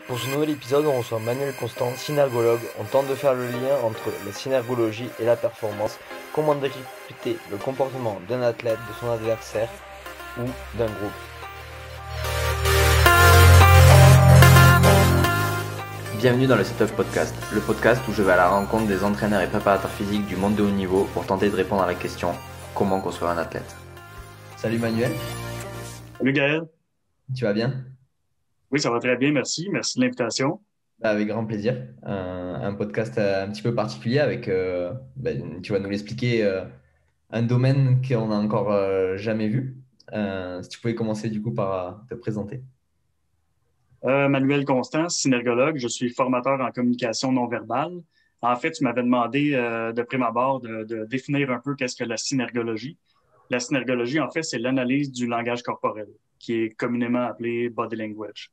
Pour ce nouvel épisode, on reçoit Manuel Constant, synergologue. On tente de faire le lien entre la synergologie et la performance. Comment décrypter le comportement d'un athlète, de son adversaire ou d'un groupe. Bienvenue dans le Setup Podcast, le podcast où je vais à la rencontre des entraîneurs et préparateurs physiques du monde de haut niveau pour tenter de répondre à la question « Comment construire un athlète ?» Salut Manuel. Salut Gaël. Tu vas bien? Oui, ça va très bien, merci. Merci de l'invitation. Avec grand plaisir. Un podcast un petit peu particulier avec, tu vas nous l'expliquer, un domaine qu'on n'a encore jamais vu. Si tu pouvais commencer du coup par te présenter. Manuel Constant, synergologue. Je suis formateur en communication non verbale. En fait, tu m'avais demandé de prime abord de définir un peu qu'est-ce que la synergologie. La synergologie, en fait, c'est l'analyse du langage corporel, qui est communément appelé body language.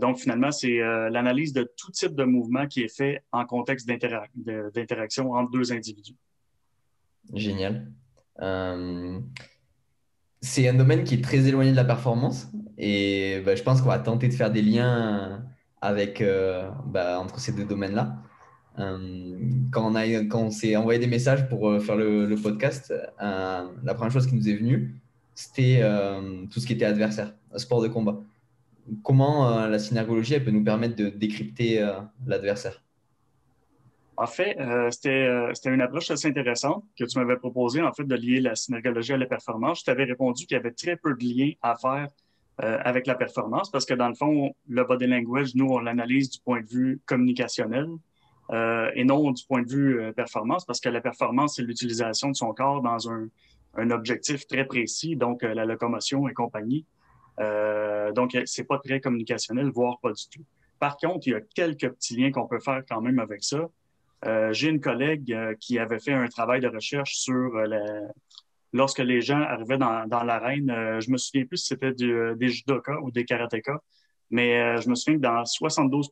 Donc, finalement, c'est l'analyse de tout type de mouvement qui est fait en contexte d'interaction entre deux individus. Génial. Euh, c'est un domaine qui est très éloigné de la performance et je pense qu'on va tenter de faire des liens avec, entre ces deux domaines-là. Quand on s'est envoyé des messages pour faire le podcast, la première chose qui nous est venue, c'était tout ce qui était adversaire, sport de combat. Comment la synergologie elle peut nous permettre de décrypter l'adversaire? En fait, c'était une approche assez intéressante que tu m'avais proposé, en fait, de lier la synergologie à la performance. Je t'avais répondu qu'il y avait très peu de liens à faire avec la performance parce que, dans le fond, le body language, nous, on l'analyse du point de vue communicationnel et non du point de vue performance parce que la performance, c'est l'utilisation de son corps dans un objectif très précis, donc la locomotion et compagnie. Donc, c'est pas très communicationnel, voire pas du tout. Par contre, il y a quelques petits liens qu'on peut faire quand même avec ça. J'ai une collègue qui avait fait un travail de recherche sur lorsque les gens arrivaient dans l'arène. Je me souviens plus si c'était des judokas ou des karatékas, mais je me souviens que dans 72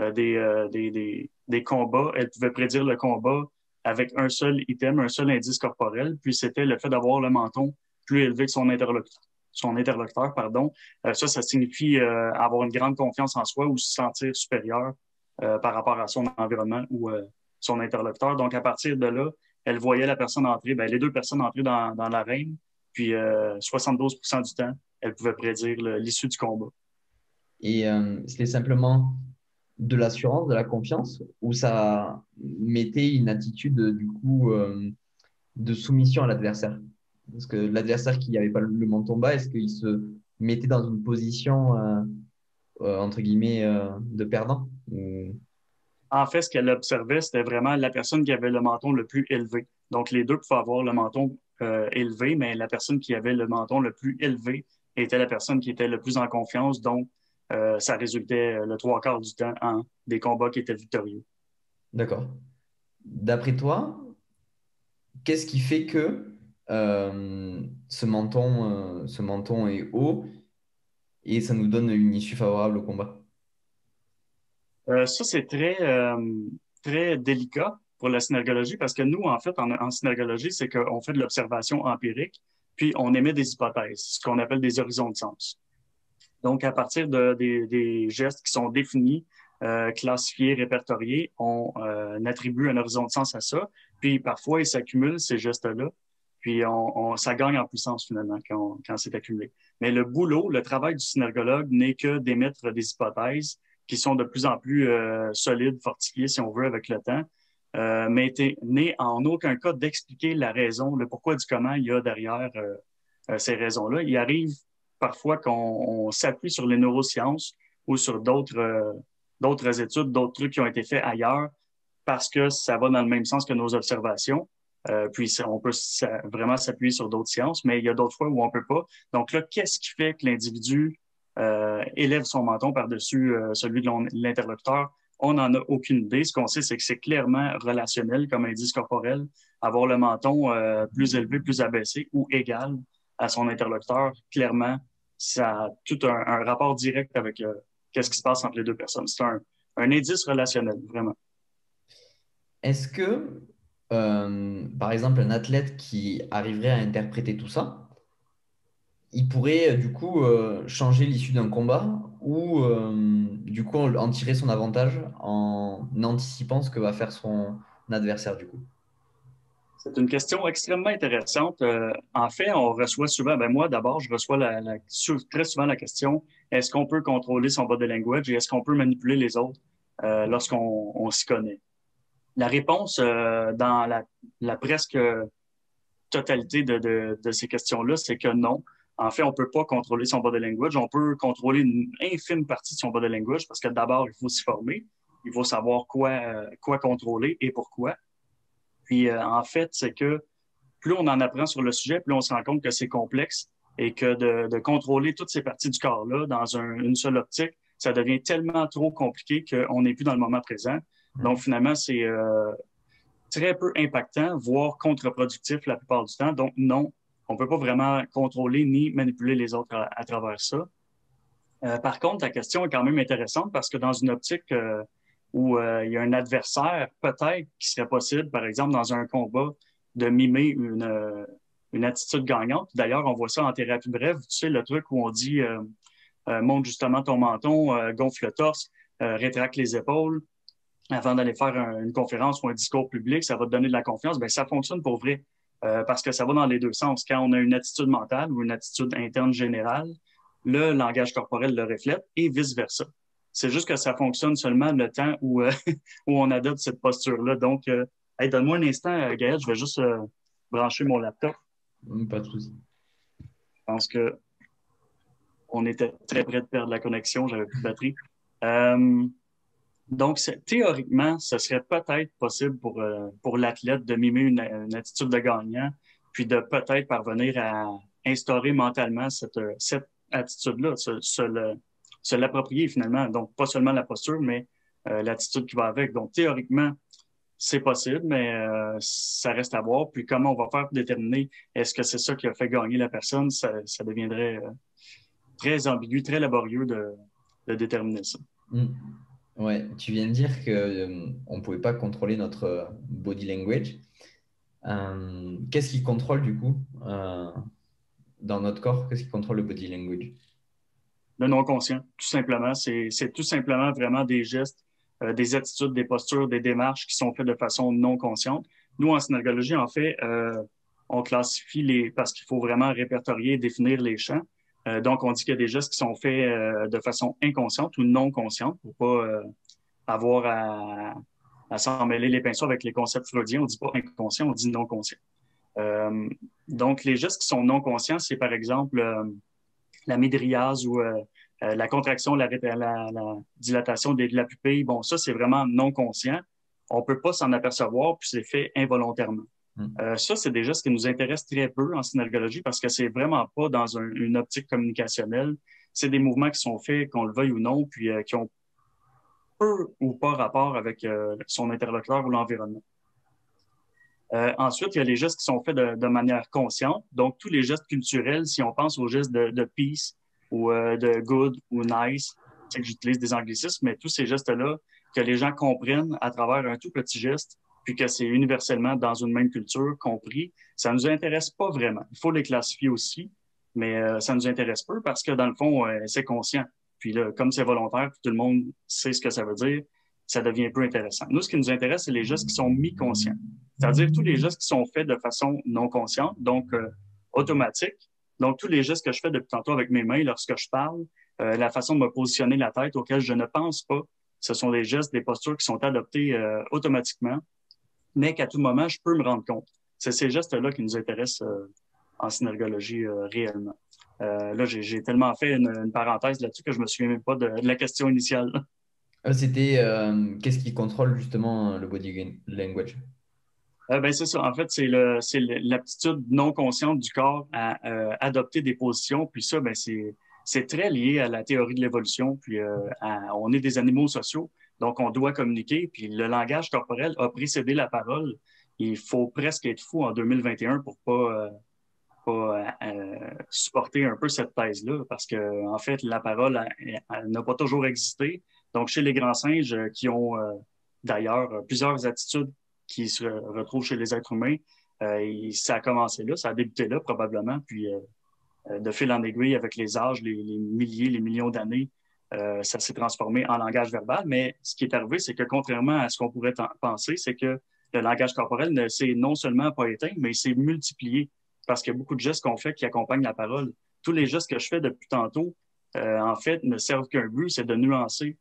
des combats, elle pouvait prédire le combat avec un seul item, un seul indice corporel, puis c'était le fait d'avoir le menton plus élevé que son interlocuteur, pardon. Ça signifie avoir une grande confiance en soi ou se sentir supérieur par rapport à son environnement ou son interlocuteur. Donc, à partir de là, elle voyait la personne entrer, les deux personnes entrer dans l'arène, puis 72 du temps, elle pouvait prédire l'issue du combat. Et c'était simplement de l'assurance, de la confiance, ou ça mettait une attitude du coup de soumission à l'adversaire? Parce que l'adversaire qui n'avait pas le menton bas, est-ce qu'il se mettait dans une position entre guillemets de perdant? En fait, ce qu'elle observait, c'était vraiment la personne qui avait le menton le plus élevé. Donc, les deux pouvaient avoir le menton élevé, mais la personne qui avait le menton le plus élevé était la personne qui était le plus en confiance. Donc, ça résultait le trois quarts du temps en des combats qui étaient victorieux. D'accord. D'après toi, qu'est-ce qui fait que ce menton est haut et ça nous donne une issue favorable au combat? Ça, c'est très délicat pour la synergologie parce que nous, en fait, en synergologie, c'est qu'on fait de l'observation empirique, puis on émet des hypothèses, ce qu'on appelle des horizons de sens. Donc, à partir des gestes qui sont définis, classifiés, répertoriés, on attribue un horizon de sens à ça. Puis parfois, ils s'accumulent, ces gestes-là. Puis ça gagne en puissance finalement quand c'est accumulé. Mais le boulot, le travail du synergologue n'est que d'émettre des hypothèses qui sont de plus en plus solides, fortifiées, si on veut, avec le temps. Mais n'est en aucun cas d'expliquer la raison, le pourquoi du comment il y a derrière ces raisons-là. Il arrive parfois qu'on s'appuie sur les neurosciences ou sur d'autres études, d'autres trucs qui ont été faits ailleurs parce que ça va dans le même sens que nos observations. Puis on peut vraiment s'appuyer sur d'autres sciences, mais il y a d'autres fois où on peut pas. Donc là, qu'est-ce qui fait que l'individu élève son menton par-dessus celui de l'interlocuteur? On n'en a aucune idée. Ce qu'on sait, c'est que c'est clairement relationnel comme indice corporel. Avoir le menton plus élevé, plus abaissé ou égal à son interlocuteur, clairement, ça a tout un rapport direct avec qu'est-ce qui se passe entre les deux personnes. C'est un indice relationnel, vraiment. Est-ce que, par exemple, un athlète qui arriverait à interpréter tout ça, il pourrait du coup changer l'issue d'un combat ou du coup en tirer son avantage en anticipant ce que va faire son adversaire du coup? C'est une question extrêmement intéressante. En fait, on reçoit souvent, ben moi d'abord, je reçois très souvent la question, est-ce qu'on peut contrôler son body language et est-ce qu'on peut manipuler les autres lorsqu'on s'y connaît? La réponse dans la presque totalité de ces questions-là, c'est que non. En fait, on ne peut pas contrôler son body language. On peut contrôler une infime partie de son body language parce que d'abord, il faut s'y former. Il faut savoir quoi contrôler et pourquoi. Puis, en fait, c'est que plus on en apprend sur le sujet, plus on se rend compte que c'est complexe et que de contrôler toutes ces parties du corps-là dans une seule optique, ça devient tellement trop compliqué qu'on n'est plus dans le moment présent. Donc, finalement, c'est très peu impactant, voire contre-productif la plupart du temps. Donc, non, on ne peut pas vraiment contrôler ni manipuler les autres à travers ça. Par contre, la question est quand même intéressante parce que dans une optique où il y a un adversaire, peut-être qui serait possible, par exemple, dans un combat, de mimer une attitude gagnante. D'ailleurs, on voit ça en thérapie brève. Tu sais, le truc où on dit monte justement ton menton, gonfle le torse, rétracte les épaules avant d'aller faire une conférence ou un discours public, ça va te donner de la confiance. Bien, ça fonctionne pour vrai parce que ça va dans les deux sens. Quand on a une attitude mentale ou une attitude interne générale, le langage corporel le reflète et vice-versa. C'est juste que ça fonctionne seulement le temps où, où on adopte cette posture-là. Donc, hey, donne-moi un instant, Gaël, je vais juste brancher mon laptop. Pas de souci. Je pense que on était très près de perdre la connexion, j'avais plus de batterie. Donc, théoriquement, ce serait peut-être possible pour l'athlète de mimer une attitude de gagnant, puis de peut-être parvenir à instaurer mentalement cette attitude-là, se l'approprier finalement. Donc, pas seulement la posture, mais l'attitude qui va avec. Donc, théoriquement, c'est possible, mais ça reste à voir. Puis, comment on va faire pour déterminer est-ce que c'est ça qui a fait gagner la personne, ça deviendrait très ambigu, très laborieux de déterminer ça. Mm. Ouais, tu viens de dire que on pouvait pas contrôler notre body language. Qu'est-ce qui contrôle du coup dans notre corps? Qu'est-ce qui contrôle le body language? Le non-conscient, tout simplement. C'est tout simplement vraiment des gestes, des attitudes, des postures, des démarches qui sont faites de façon non consciente. Nous, en synergologie, en fait, on classifie parce qu'il faut vraiment répertorier et définir les champs. Donc, on dit qu'il y a des gestes qui sont faits de façon inconsciente ou non consciente pour pas avoir à s'en mêler les pinceaux avec les concepts freudiens. On dit pas inconscient, on dit non conscient. Donc, les gestes qui sont non conscients, c'est par exemple la mydriase ou la contraction, la dilatation de la pupille. Bon, ça, c'est vraiment non conscient. On peut pas s'en apercevoir, puis c'est fait involontairement. Ça, c'est des gestes qui nous intéressent très peu en synergologie parce que c'est vraiment pas dans une optique communicationnelle. C'est des mouvements qui sont faits, qu'on le veuille ou non, puis qui ont peu ou pas rapport avec son interlocuteur ou l'environnement. Ensuite, il y a les gestes qui sont faits de manière consciente. Donc, tous les gestes culturels, si on pense aux gestes de peace ou de good ou nice, c'est que j'utilise des anglicismes, mais tous ces gestes-là, que les gens comprennent à travers un tout petit geste, puis que c'est universellement dans une même culture compris, ça ne nous intéresse pas vraiment. Il faut les classifier aussi, mais ça nous intéresse peu parce que dans le fond, c'est conscient. Puis là, comme c'est volontaire, tout le monde sait ce que ça veut dire, ça devient un peu intéressant. Nous, ce qui nous intéresse, c'est les gestes qui sont mi-conscients. C'est-à-dire tous les gestes qui sont faits de façon non consciente, donc automatique. Donc, tous les gestes que je fais depuis tantôt avec mes mains lorsque je parle, la façon de me positionner la tête auquel je ne pense pas, ce sont des gestes, des postures qui sont adoptés automatiquement, mais qu'à tout moment, je peux me rendre compte. C'est ces gestes-là qui nous intéressent en synergologie réellement. Là, j'ai tellement fait une parenthèse là-dessus que je me souviens même pas de la question initiale. C'était qu'est-ce qui contrôle justement le body language? Ben c'est ça. En fait, c'est l'aptitude non consciente du corps à adopter des positions. Puis ça, ben c'est très lié à la théorie de l'évolution. Puis on est des animaux sociaux, donc on doit communiquer. Puis le langage corporel a précédé la parole. Il faut presque être fou en 2021 pour pas supporter un peu cette thèse-là, parce que en fait, la parole, elle n'a pas toujours existé. Donc, chez les grands singes qui ont d'ailleurs plusieurs attitudes qui se retrouvent chez les êtres humains, ça a commencé là, ça a débuté là probablement, puis de fil en aiguille avec les âges, les milliers, les millions d'années, ça s'est transformé en langage verbal. Mais ce qui est arrivé, c'est que contrairement à ce qu'on pourrait penser, c'est que le langage corporel ne s'est non seulement pas éteint, mais il s'est multiplié parce qu'il y a beaucoup de gestes qu'on fait qui accompagnent la parole. Tous les gestes que je fais depuis tantôt, en fait, ne servent qu'un but, c'est de nuancer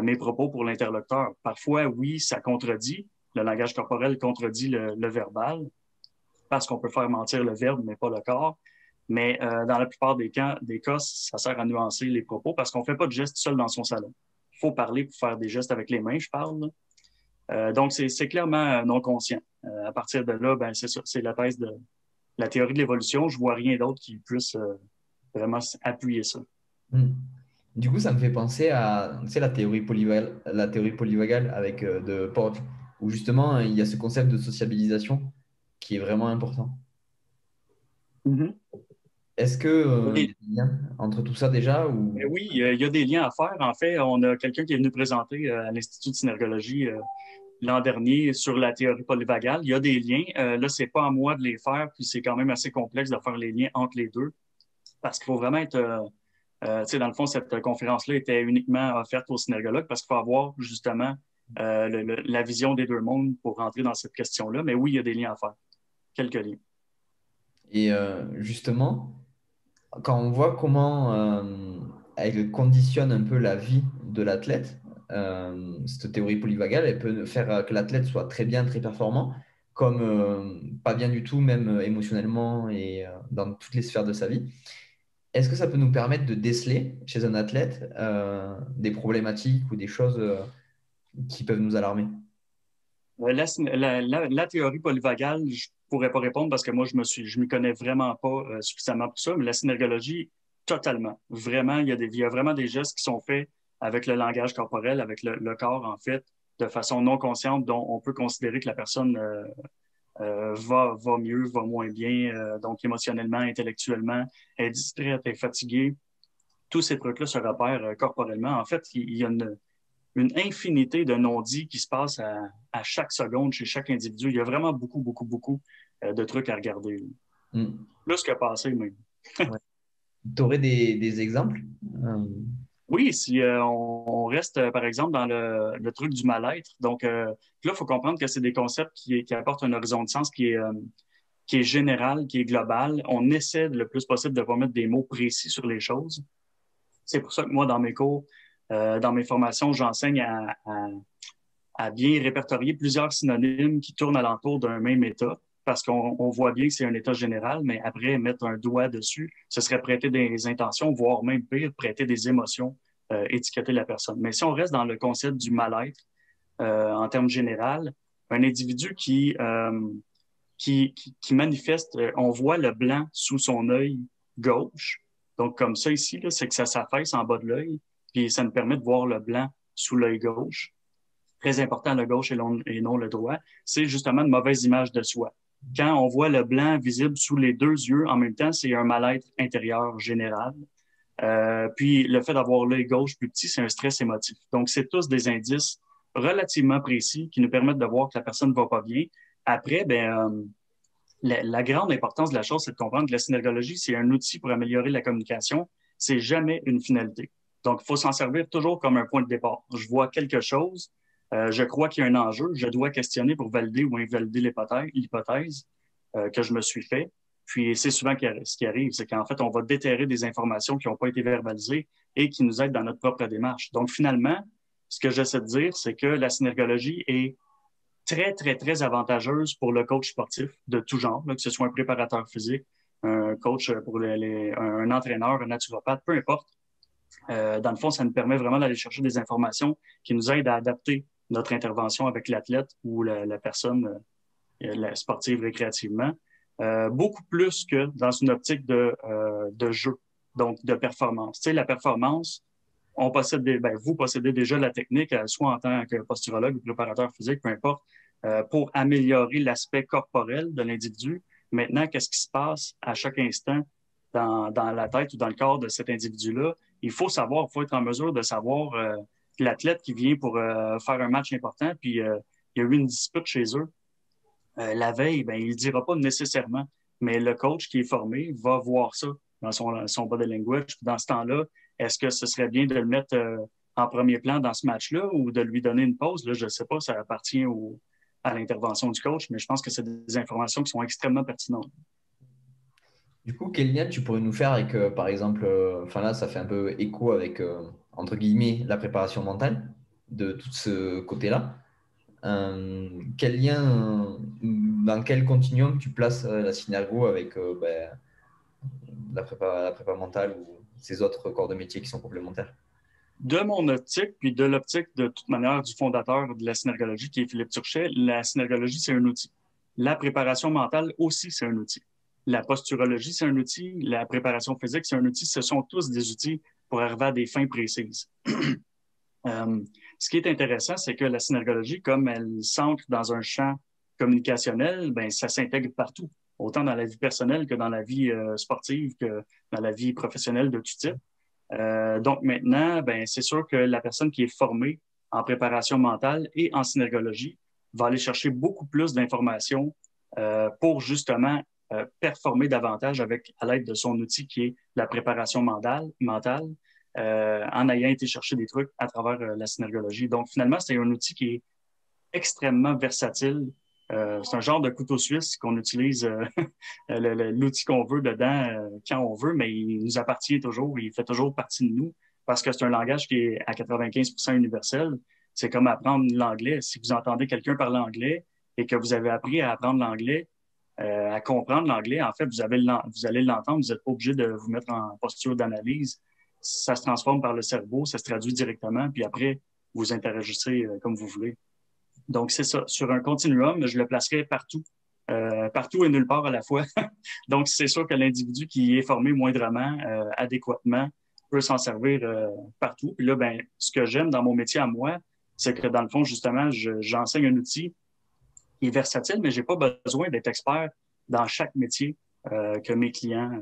mes propos pour l'interlocuteur. Parfois, oui, ça contredit. Le langage corporel contredit le verbal parce qu'on peut faire mentir le verbe, mais pas le corps. Mais dans la plupart des cas, ça sert à nuancer les propos parce qu'on ne fait pas de gestes seul dans son salon. Il faut parler pour faire des gestes avec les mains, je parle. Donc, c'est clairement non conscient. À partir de là, ben, c'est ça, c'est la thèse de la théorie de l'évolution. Je vois rien d'autre qui puisse vraiment appuyer ça. Hmm. Du coup, ça me fait penser à, tu sais, la théorie polyvagale avec de Porges, où justement, il y a ce concept de sociabilisation qui est vraiment important. Mm-hmm. Est-ce que il y a des liens entre tout ça déjà ou... Mais oui, il y a des liens à faire. En fait, on a quelqu'un qui est venu présenter à l'Institut de synergologie l'an dernier sur la théorie polyvagale. Il y a des liens. Là, c'est pas à moi de les faire, puis c'est quand même assez complexe de faire les liens entre les deux parce qu'il faut vraiment être... tu sais, dans le fond, cette conférence-là était uniquement offerte aux synergologues parce qu'il faut avoir justement la vision des deux mondes pour rentrer dans cette question-là. Mais oui, il y a des liens à faire. Quelques liens. Et justement, quand on voit comment elle conditionne un peu la vie de l'athlète, cette théorie polyvagale, elle peut faire que l'athlète soit très bien, très performant, comme pas bien du tout, même émotionnellement et dans toutes les sphères de sa vie. Est-ce que ça peut nous permettre de déceler chez un athlète des problématiques ou des choses qui peuvent nous alarmer? La théorie polyvagale, je pourrais pas répondre parce que moi, je m'y connais vraiment pas suffisamment pour ça, mais la synergologie, totalement. Vraiment, il y a vraiment des gestes qui sont faits avec le langage corporel, avec le corps, en fait, de façon non consciente, dont on peut considérer que la personne va mieux, va moins bien, donc émotionnellement, intellectuellement, est distraite, est fatiguée. Tous ces trucs-là se repèrent corporellement. En fait, il y a une infinité de non-dits qui se passent à chaque seconde chez chaque individu. Il y a vraiment beaucoup, beaucoup, beaucoup de trucs à regarder. Mm. Plus que passer, même. Ouais. Tu aurais des exemples? Euh, Oui, si on reste, par exemple, dans le truc du mal-être. Donc, là, il faut comprendre que c'est des concepts qui apportent un horizon de sens qui est général, qui est global. On essaie le plus possible de ne pas mettre des mots précis sur les choses. C'est pour ça que moi, dans mes cours, dans mes formations, j'enseigne à bien répertorier plusieurs synonymes qui tournent alentour d'un même état, parce qu'on voit bien que c'est un état général, mais après, mettre un doigt dessus, ce serait prêter des intentions, voire même pire, prêter des émotions, étiqueter la personne. Mais si on reste dans le concept du mal-être, en termes général, un individu qui manifeste, on voit le blanc sous son œil gauche. Donc, comme ça ici, là, c'est que ça s'affaisse en bas de l'œil, puis ça nous permet de voir le blanc sous l'œil gauche. Très important, le gauche et non le droit. C'est justement une mauvaise image de soi. Quand on voit le blanc visible sous les deux yeux en même temps, c'est un mal-être intérieur général. Puis le fait d'avoir l'œil gauche plus petit, c'est un stress émotif. Donc, c'est tous des indices relativement précis qui nous permettent de voir que la personne ne va pas bien. Après, la grande importance de la chose, c'est de comprendre que la synergologie, c'est un outil pour améliorer la communication. C'est jamais une finalité. Donc, il faut s'en servir toujours comme un point de départ. Je vois quelque chose, je crois qu'il y a un enjeu, je dois questionner pour valider ou invalider l'hypothèse que je me suis fait. Puis, c'est souvent ce qui arrive, c'est qu'en fait, on va déterrer des informations qui n'ont pas été verbalisées et qui nous aident dans notre propre démarche. Donc, finalement, ce que j'essaie de dire, c'est que la synergologie est très, très, très avantageuse pour le coach sportif de tout genre, là, que ce soit un préparateur physique, un coach pour un entraîneur, un naturopathe, peu importe. Dans le fond, ça nous permet vraiment d'aller chercher des informations qui nous aident à adapter notre intervention avec l'athlète ou la personne la sportive récréativement, beaucoup plus que dans une optique de jeu, donc de performance. Tu sais, la performance, vous possédez déjà la technique, soit en tant que posturologue ou préparateur physique, peu importe, pour améliorer l'aspect corporel de l'individu. Maintenant, qu'est-ce qui se passe à chaque instant dans la tête ou dans le corps de cet individu-là? Il faut être en mesure de savoir l'athlète qui vient pour faire un match important, puis il y a eu une dispute chez eux. La veille, ben, il ne dira pas nécessairement, mais le coach qui est formé va voir ça dans son body language. Dans ce temps-là, Est-ce que ce serait bien de le mettre en premier plan dans ce match-là ou de lui donner une pause? Là, je ne sais pas, ça appartient à l'intervention du coach, mais je pense que c'est des informations qui sont extrêmement pertinentes. Du coup, quel lien tu pourrais nous faire avec, par exemple, enfin là, ça fait un peu écho avec, entre guillemets, la préparation mentale de tout ce côté-là. Quel lien, dans quel continuum tu places la synergo avec la prépa mentale ou ces autres corps de métier qui sont complémentaires? De mon optique, puis de l'optique de toute manière du fondateur de la synergologie, qui est Philippe Turchet, la synergologie, c'est un outil. La préparation mentale aussi, c'est un outil. La posturologie, c'est un outil. La préparation physique, c'est un outil. Ce sont tous des outils pour arriver à des fins précises. Ce qui est intéressant, c'est que la synergologie, comme elle s'ancre dans un champ communicationnel, ben, ça s'intègre partout, autant dans la vie personnelle que dans la vie sportive, que dans la vie professionnelle de tout type. Donc maintenant, ben, c'est sûr que la personne qui est formée en préparation mentale et en synergologie va aller chercher beaucoup plus d'informations pour justement performer davantage avec à l'aide de son outil qui est la préparation mentale en ayant été chercher des trucs à travers la synergologie. Donc finalement, c'est un outil qui est extrêmement versatile. C'est un genre de couteau suisse qu'on utilise l'outil qu'on veut dedans quand on veut, mais il nous appartient toujours, il fait toujours partie de nous parce que c'est un langage qui est à 95% universel. C'est comme apprendre l'anglais. Si vous entendez quelqu'un parler anglais et que vous avez appris à apprendre l'anglais, à comprendre l'anglais, en fait, vous allez l'entendre, vous n'êtes pas obligé de vous mettre en posture d'analyse. Ça se transforme par le cerveau, ça se traduit directement, puis après, vous interagissez comme vous voulez. Donc, c'est ça. Sur un continuum, je le placerai partout, partout et nulle part à la fois. Donc, c'est sûr que l'individu qui est formé moindrement, adéquatement, peut s'en servir partout. Puis là, ben, ce que j'aime dans mon métier à moi, c'est que dans le fond, justement, j'enseigne un outil qui est versatile, mais j'ai pas besoin d'être expert dans chaque métier que mes clients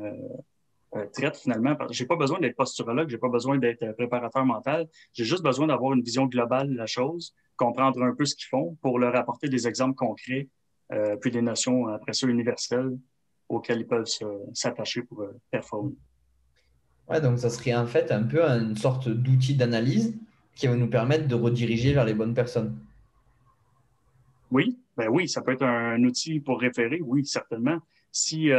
traitent finalement. J'ai pas besoin d'être posturologue, j'ai pas besoin d'être préparateur mental. J'ai juste besoin d'avoir une vision globale de la chose, comprendre un peu ce qu'ils font pour leur apporter des exemples concrets, puis des notions après ça universelles auxquelles ils peuvent s'attacher pour performer. Ouais, donc ça serait en fait un peu une sorte d'outil d'analyse qui va nous permettre de rediriger vers les bonnes personnes. Oui, ben oui, ça peut être un outil pour référer, oui, certainement. Si,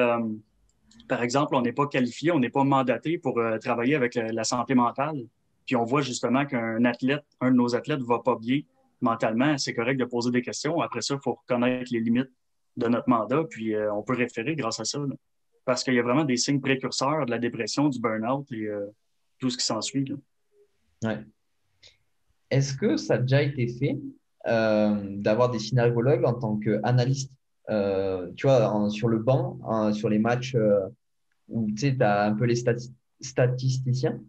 par exemple, on n'est pas qualifié, on n'est pas mandaté pour travailler avec la santé mentale, puis on voit justement qu'un athlète, un de nos athlètes va pas bien mentalement, c'est correct de poser des questions. Après ça, il faut reconnaître les limites de notre mandat, puis on peut référer grâce à ça. Là. Parce qu'il y a vraiment des signes précurseurs de la dépression, du burn-out et tout ce qui s'ensuit. Là. Ouais. Est-ce que ça a déjà été fait d'avoir des synergologues en tant qu'analystes tu vois, sur le banc, sur les matchs où tu as un peu les statisticiens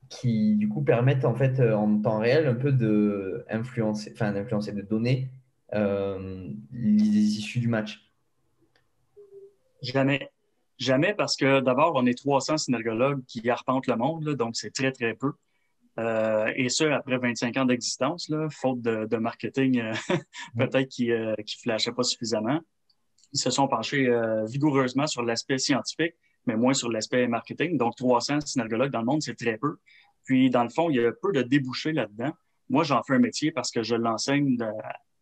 qui, du coup, permettent en fait en temps réel un peu d'influencer, de donner les issues du match. Jamais. Jamais parce que d'abord, on est 300 synergologues qui arpentent le monde, là, donc c'est très, très peu. Et ce, après 25 ans d'existence, là, faute de marketing, peut-être qui flashait pas suffisamment. Ils se sont penchés vigoureusement sur l'aspect scientifique, mais moins sur l'aspect marketing. Donc, 300 synergologues dans le monde, c'est très peu. Puis, dans le fond, il y a peu de débouchés là-dedans. Moi, j'en fais un métier parce que je l'enseigne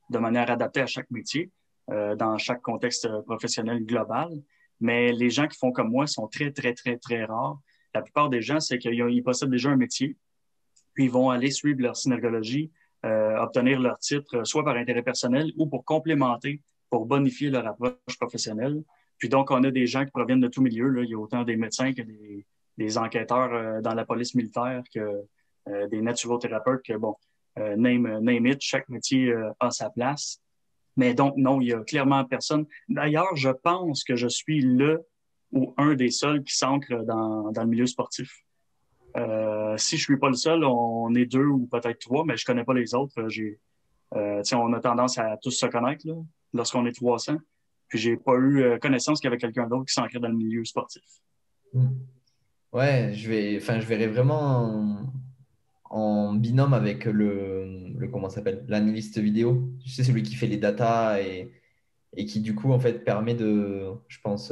de manière adaptée à chaque métier, dans chaque contexte professionnel global. Mais les gens qui font comme moi sont très, très, très, très rares. La plupart des gens, c'est qu'ils possèdent déjà un métier, puis ils vont aller suivre leur synergologie, obtenir leur titre, soit par intérêt personnel ou pour complémenter, pour bonifier leur approche professionnelle. Puis donc, on a des gens qui proviennent de tous milieux. Là. Il y a autant des médecins que des enquêteurs dans la police militaire, que des naturothérapeutes, que bon, name it, chaque métier a sa place. Mais donc, non, il y a clairement personne. D'ailleurs, je pense que je suis le ou un des seuls qui s'ancre dans le milieu sportif. Si je suis pas le seul, on est deux ou peut-être trois, mais je connais pas les autres. On a tendance à tous se connaître là, lorsqu'on est 300. Puis j'ai pas eu connaissance qu'il y avait quelqu'un d'autre qui s'ancrait dans le milieu sportif. Mm. Ouais, je verrais vraiment en binôme avec comment ça s'appelle, l'analyste vidéo. Tu sais, celui qui fait les datas et qui, du coup, en fait, permet je pense,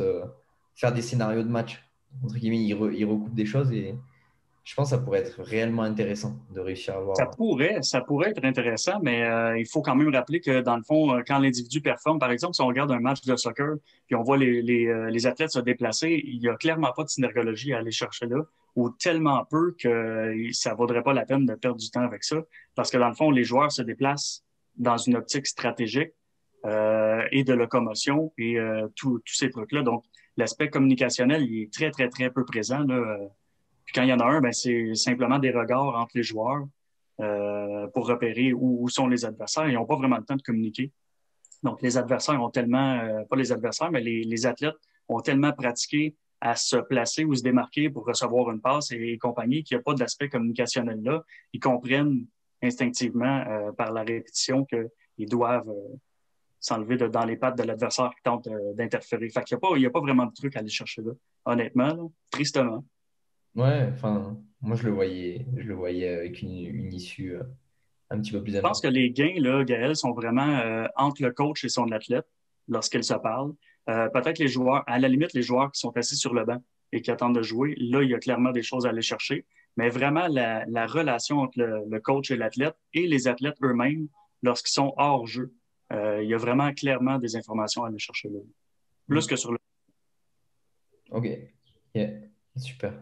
faire des scénarios de match. Entre guillemets, il recoupe des choses et Je pense que ça pourrait être réellement intéressant de réussir à avoir. Ça pourrait être intéressant, mais il faut quand même rappeler que dans le fond, quand l'individu performe, par exemple, si on regarde un match de soccer, puis on voit les athlètes se déplacer, il n'y a clairement pas de synergologie à aller chercher là, ou tellement peu que ça vaudrait pas la peine de perdre du temps avec ça, parce que dans le fond, les joueurs se déplacent dans une optique stratégique et de locomotion et tous ces trucs-là. Donc, l'aspect communicationnel, il est très, très, très peu présent là. Puis quand il y en a un, ben, c'est simplement des regards entre les joueurs pour repérer où sont les adversaires. Ils n'ont pas vraiment le temps de communiquer. Donc, les adversaires ont tellement, pas les adversaires, mais les athlètes ont tellement pratiqué à se placer ou se démarquer pour recevoir une passe et compagnie qu'il n'y a pas d'aspect communicationnel là. Ils comprennent instinctivement par la répétition qu'ils doivent s'enlever dans les pattes de l'adversaire qui tente d'interférer. Fait qu'il n'y a pas vraiment de truc à aller chercher là, honnêtement, là, tristement. Ouais, enfin, moi je le voyais avec une issue un petit peu plus Je pense que importante. les gains, là, Gaël, sont vraiment entre le coach et son athlète lorsqu'ils se parlent. Peut-être les joueurs, à la limite, les joueurs qui sont assis sur le banc et qui attendent de jouer, là, il y a clairement des choses à aller chercher. Mais vraiment, la relation entre le coach et l'athlète et les athlètes eux-mêmes, lorsqu'ils sont hors jeu, il y a vraiment clairement des informations à aller chercher là. Plus Hmm. que sur le. Ok, yeah. Super.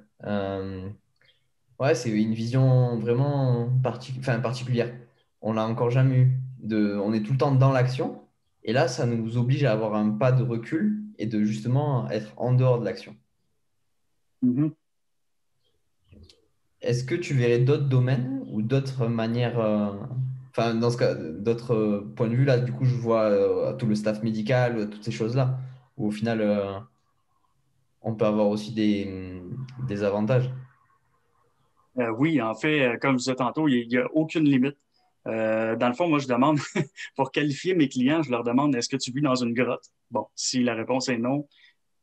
Ouais, c'est une vision vraiment enfin, particulière. On l'a encore jamais eu. On est tout le temps dans l'action. Et là, ça nous oblige à avoir un pas de recul et de justement être en dehors de l'action. Mhm. Est-ce que tu verrais d'autres domaines ou d'autres manières, enfin, dans ce cas, d'autres points de vue, là, du coup, je vois tout le staff médical, toutes ces choses-là, où au final, on peut avoir aussi des avantages. Oui, en fait, comme je disais tantôt, il n'y a aucune limite. Dans le fond, moi, je demande, pour qualifier mes clients, je leur demande, est-ce que tu vis dans une grotte? Bon, si la réponse est non,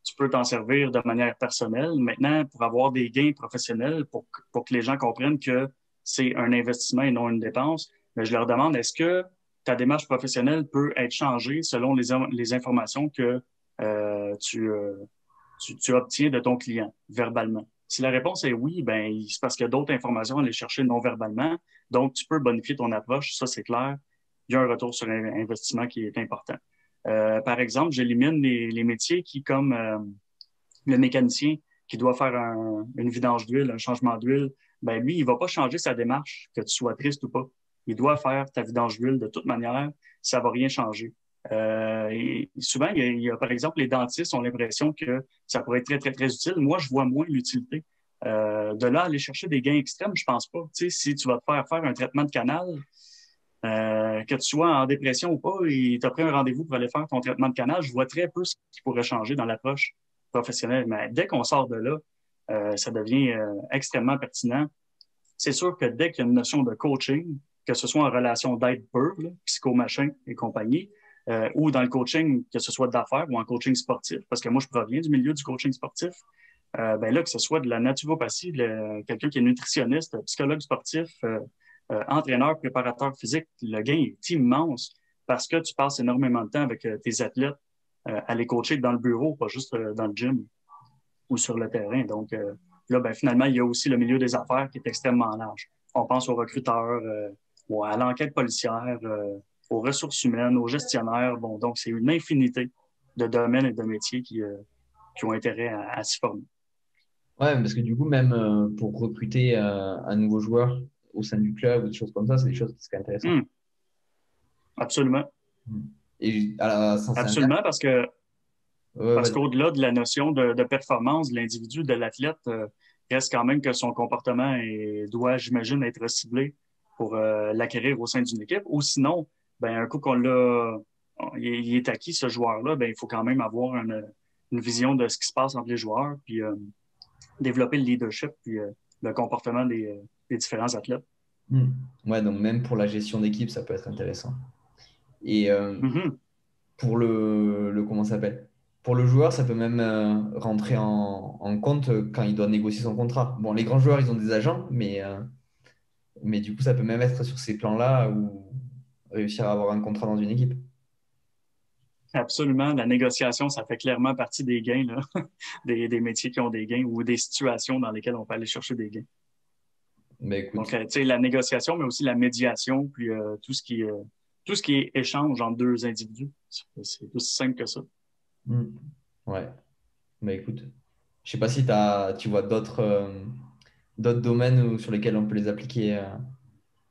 tu peux t'en servir de manière personnelle. Maintenant, pour avoir des gains professionnels, pour que les gens comprennent que c'est un investissement et non une dépense, mais je leur demande, est-ce que ta démarche professionnelle peut être changée selon les informations que euh, tu, euh, tu obtiens de ton client verbalement? Si la réponse est oui, ben c'est parce qu'il y a d'autres informations à aller chercher non verbalement. Donc, tu peux bonifier ton approche, ça c'est clair. Il y a un retour sur investissement qui est important. Par exemple, j'élimine les métiers qui, comme le mécanicien qui doit faire une vidange d'huile, un changement d'huile, ben lui, il va pas changer sa démarche, que tu sois triste ou pas. Il doit faire ta vidange d'huile de toute manière, ça va rien changer. Et souvent, par exemple, les dentistes ont l'impression que ça pourrait être très, très, très utile. Moi, je vois moins l'utilité. De là, aller chercher des gains extrêmes, je pense pas. Tu sais, si tu vas te faire un traitement de canal, que tu sois en dépression ou pas, et tu as pris un rendez-vous pour aller faire ton traitement de canal, je vois très peu ce qui pourrait changer dans l'approche professionnelle. Mais dès qu'on sort de là, ça devient extrêmement pertinent. C'est sûr que dès qu'il y a une notion de coaching, que ce soit en relation d'aide pure, là, psychomachin et compagnie, ou dans le coaching, que ce soit d'affaires ou en coaching sportif, parce que moi, je proviens du milieu du coaching sportif, ben là, que ce soit de la naturopathie, quelqu'un qui est nutritionniste, psychologue sportif, entraîneur, préparateur physique, le gain est immense parce que tu passes énormément de temps avec tes athlètes à les coacher dans le bureau, pas juste dans le gym ou sur le terrain. Donc là, ben, finalement, il y a aussi le milieu des affaires qui est extrêmement large. On pense aux recruteurs, à l'enquête policière, aux ressources humaines, aux gestionnaires. Bon, donc, c'est une infinité de domaines et de métiers qui ont intérêt à s'y former. Ouais, parce que du coup, même pour recruter un nouveau joueur au sein du club ou des choses comme ça, c'est des choses qui seraient intéressantes. Hum, absolument. Mm. Et à la sens inverse, Absolument, ouais, parce vas-y. qu'au-delà de la notion de performance de l'individu, de l'athlète, reste quand même que son comportement doit, j'imagine, être ciblé pour l'acquérir au sein d'une équipe. Ou sinon, ben, un coup il est acquis, ce joueur-là, ben, il faut quand même avoir une vision de ce qui se passe entre les joueurs, puis développer le leadership, puis le comportement des différents athlètes. Mm. Ouais, donc même pour la gestion d'équipe, ça peut être intéressant. Et Mhm. pour comment ça s'appelle? Pour le joueur, ça peut même rentrer en compte quand il doit négocier son contrat. Bon, les grands joueurs, ils ont des agents, mais du coup, ça peut même être sur ces plans-là ou réussir à avoir un contrat dans une équipe. Absolument. La négociation, ça fait clairement partie des gains, là, des métiers qui ont des gains ou des situations dans lesquelles on peut aller chercher des gains. Ben écoute, Donc, tu sais, la négociation, mais aussi la médiation, puis tout ce qui est échange entre deux individus. C'est aussi simple que ça. hmm, ouais, ben écoute, je sais pas si tu vois d'autres domaines sur lesquels on peut les appliquer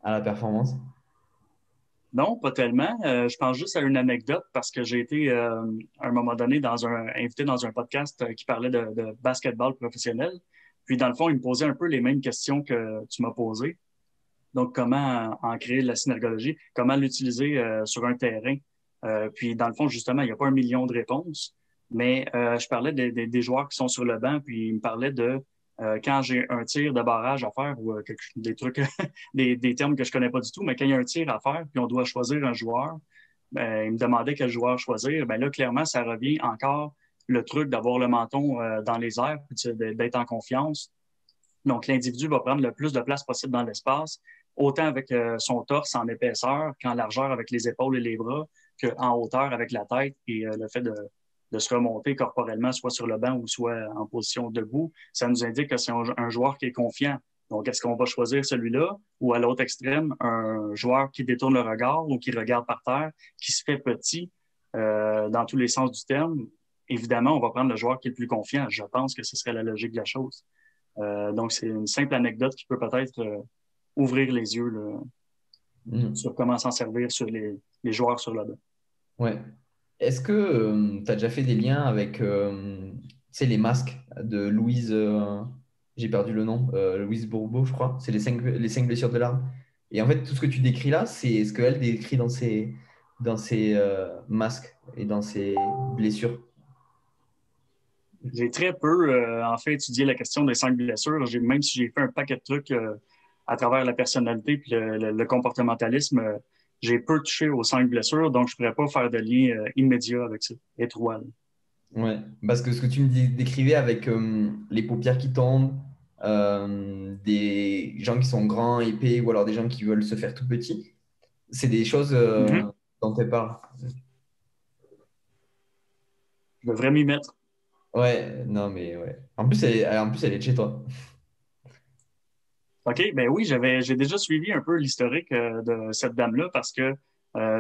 à la performance. Non, pas tellement. Je pense juste à une anecdote parce que j'ai été, à un moment donné, invité dans un podcast qui parlait de basketball professionnel. Puis, dans le fond, il me posait un peu les mêmes questions que tu m'as posées. Donc, comment en créer de la synergologie, comment l'utiliser sur un terrain. Puis, dans le fond, justement, il n'y a pas un million de réponses, mais je parlais des joueurs qui sont sur le banc, puis il me parlait de quand j'ai un tir de barrage à faire ou des trucs, des termes que je connais pas du tout, mais quand il y a un tir à faire, puis on doit choisir un joueur, ben, il me demandait quel joueur choisir. Ben là, clairement, ça revient encore le truc d'avoir le menton dans les airs, puis d'être en confiance. Donc, l'individu va prendre le plus de place possible dans l'espace, autant avec son torse en épaisseur qu'en largeur avec les épaules et les bras, qu'en hauteur avec la tête et le fait de se remonter corporellement, soit sur le banc ou soit en position debout. Ça nous indique que c'est un joueur qui est confiant. Donc, est-ce qu'on va choisir celui-là ou à l'autre extrême, un joueur qui détourne le regard ou qui regarde par terre, qui se fait petit dans tous les sens du terme? Évidemment, on va prendre le joueur qui est le plus confiant. Je pense que ce serait la logique de la chose. Donc, c'est une simple anecdote qui peut peut-être ouvrir les yeux là, Hmm, sur comment s'en servir sur les joueurs sur le banc. ouais. Est-ce que tu as déjà fait des liens avec tu sais, les masques de Louise, j'ai perdu le nom, Louise Bourbeau, je crois. C'est les cinq blessures de l'arme. Et en fait, tout ce que tu décris là, c'est ce qu'elle décrit dans ses masques et dans ses blessures. J'ai très peu, en fait, étudié la question des 5 blessures. Même si j'ai fait un paquet de trucs à travers la personnalité puis le comportementalisme, j'ai peu touché aux 5 blessures, donc je ne pourrais pas faire de lien immédiat avec ça, étroit. Ouais, parce que ce que tu me décrivais avec les paupières qui tombent, des gens qui sont grands, épais, ou alors des gens qui veulent se faire tout petits, c'est des choses Mhm. dont tu parles. Je devrais m'y mettre. Ouais, non, mais ouais. En plus, elle est de chez toi. OK, ben oui, j'ai déjà suivi un peu l'historique de cette dame-là parce que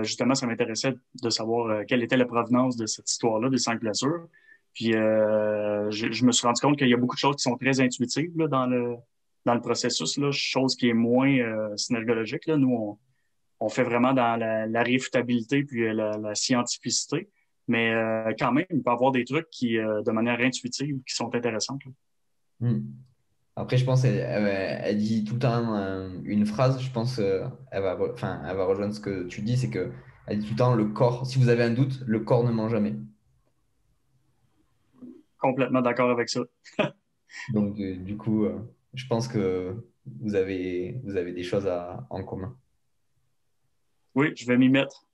justement, ça m'intéressait de savoir quelle était la provenance de cette histoire-là des 5 blessures. Puis je me suis rendu compte qu'il y a beaucoup de choses qui sont très intuitives là, dans le processus, là, chose qui est moins synergologique. Là. Nous, on fait vraiment dans la réfutabilité puis la scientificité. Mais quand même, il peut y avoir des trucs qui, de manière intuitive, qui sont intéressants. Hmm. Après, je pense elle dit tout le temps une phrase, je pense enfin, elle va rejoindre ce que tu dis, c'est que elle dit tout le temps le corps, si vous avez un doute, le corps ne ment jamais. Complètement d'accord avec ça. Donc, du coup, je pense que vous avez des choses en commun. Oui, je vais m'y mettre.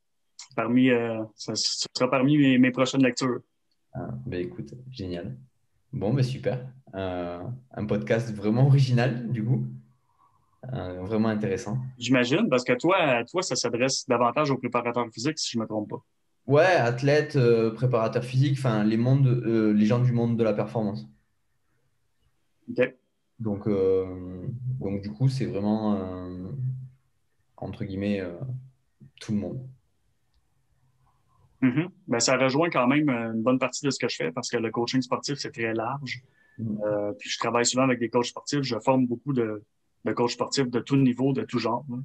Ça sera parmi mes prochaines lectures. Ah, ben écoute, génial. Bon, ben super. Un podcast vraiment original, du coup. Vraiment intéressant. J'imagine, parce que toi, ça s'adresse davantage aux préparateurs physiques, si je me trompe pas. Ouais, athlète, préparateur physique, enfin, les gens du monde de la performance. OK. Donc du coup, c'est vraiment, entre guillemets, tout le monde. Mhm. Ben, ça rejoint quand même une bonne partie de ce que je fais parce que le coaching sportif, c'est très large. Mm. Puis je travaille souvent avec des coachs sportifs. Je forme beaucoup de coachs sportifs de tout niveau, de tout genre. Là.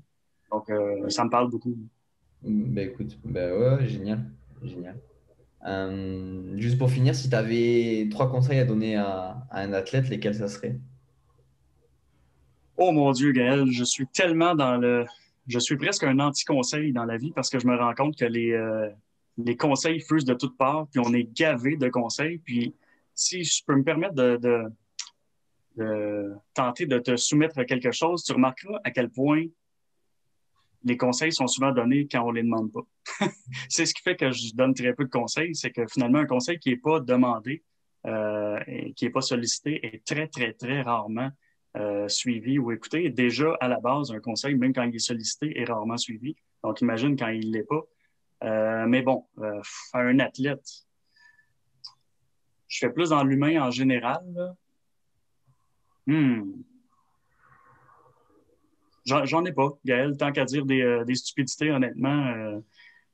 Donc, ça me parle beaucoup. Ben écoute, ben ouais, génial. Génial. Juste pour finir, si tu avais trois conseils à donner à un athlète, lesquels ça serait? Oh mon Dieu, Gaël, je suis tellement Je suis presque un anti-conseil dans la vie parce que je me rends compte que les conseils fusent de toutes parts, puis on est gavé de conseils. Puis si je peux me permettre de tenter de te soumettre à quelque chose, tu remarqueras à quel point les conseils sont souvent donnés quand on les demande pas. C'est ce qui fait que je donne très peu de conseils, c'est que finalement, un conseil qui n'est pas demandé et qui n'est pas sollicité est très, très, très rarement suivi ou écouté. Déjà, à la base, un conseil, même quand il est sollicité, est rarement suivi. Donc, imagine quand il ne l'est pas. Mais bon, un athlète, je fais plus dans l'humain en général. Là. Hmm. J'en ai pas, Gaël, tant qu'à dire des stupidités, honnêtement. Tu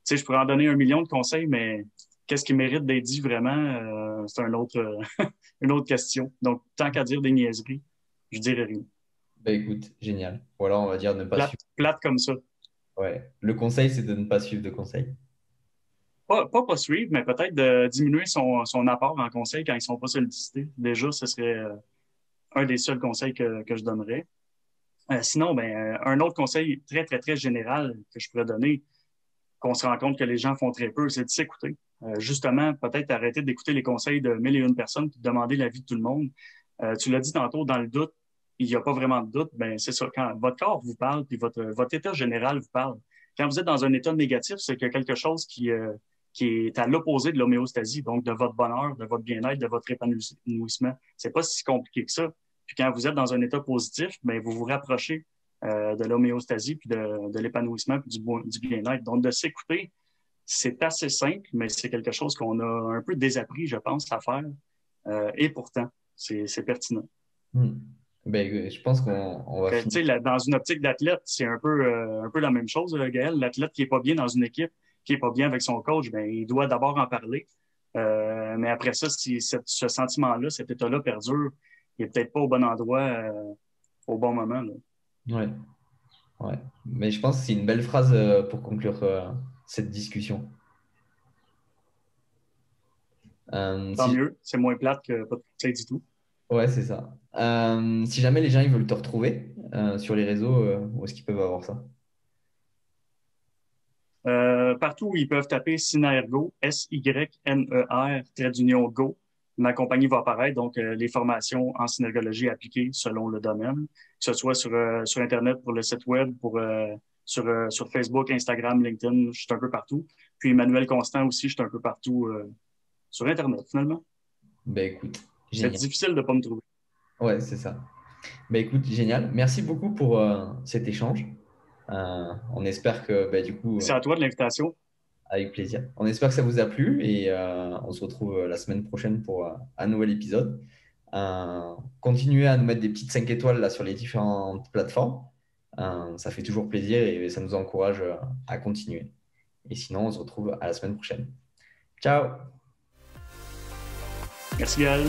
sais, je pourrais en donner 1 million de conseils, mais qu'est-ce qui mérite d'être dit vraiment, c'est une autre question. Donc, tant qu'à dire des niaiseries, je dirais rien. Ben écoute, génial. Ou alors on va dire ne pas suivre. Plate comme ça. Ouais. Le conseil, c'est de ne pas suivre de conseils. Pas suivre, mais peut-être de diminuer son apport en conseil quand ils sont pas sollicités. Déjà, ce serait un des seuls conseils que je donnerais. Sinon, ben, un autre conseil très, très, très général que je pourrais donner, qu'on se rend compte que les gens font très peu, c'est de s'écouter. Justement, peut-être arrêter d'écouter les conseils de 1001 personnes puis de demander l'avis de tout le monde. Tu l'as dit tantôt, dans le doute, il n'y a pas vraiment de doute. Ben, c'est ça. Quand votre corps vous parle puis votre état général vous parle, quand vous êtes dans un état négatif, c'est qu'il y a quelque chose qui est à l'opposé de l'homéostasie, donc de votre bonheur, de votre bien-être, de votre épanouissement. C'est pas si compliqué que ça. Puis quand vous êtes dans un état positif, ben, vous vous rapprochez de l'homéostasie, puis de l'épanouissement, puis du bien-être. Donc, de s'écouter, c'est assez simple, mais c'est quelque chose qu'on a un peu désappris, je pense, à faire. Et pourtant, c'est pertinent. Ben, je pense qu'on va finir. Dans une optique d'athlète, c'est un peu la même chose, Gaël. L'athlète qui n'est pas bien dans une équipe, qui n'est pas bien avec son coach, ben, il doit d'abord en parler. Mais après ça, si ce sentiment-là, cet état-là perdure, il n'est peut-être pas au bon endroit au bon moment. Là. Ouais. Ouais. Mais je pense que c'est une belle phrase pour conclure cette discussion. Tant mieux, c'est moins plate que pas de conseil du tout. Ouais, c'est ça. Si jamais les gens ils veulent te retrouver sur les réseaux, où est-ce qu'ils peuvent avoir ça? Partout où ils peuvent taper Synergo, SYNER, trait d'union Go, ma compagnie va apparaître. Donc, les formations en synergologie appliquées selon le domaine, que ce soit sur Internet, pour le site web, sur Facebook, Instagram, LinkedIn, je suis un peu partout. Puis Emmanuel Constant aussi, je suis un peu partout sur Internet, finalement. Ben écoute, c'est génial. difficile de ne pas me trouver. Ouais, c'est ça. Ben écoute, génial. Merci beaucoup pour cet échange. On espère que, ben, du coup, C'est à toi de l'invitation. avec plaisir. On espère que ça vous a plu et on se retrouve la semaine prochaine pour un nouvel épisode. Continuez à nous mettre des petites 5 étoiles là, sur les différentes plateformes. Ça fait toujours plaisir et ça nous encourage à continuer. Et sinon, on se retrouve à la semaine prochaine. Ciao! Merci, Gaël.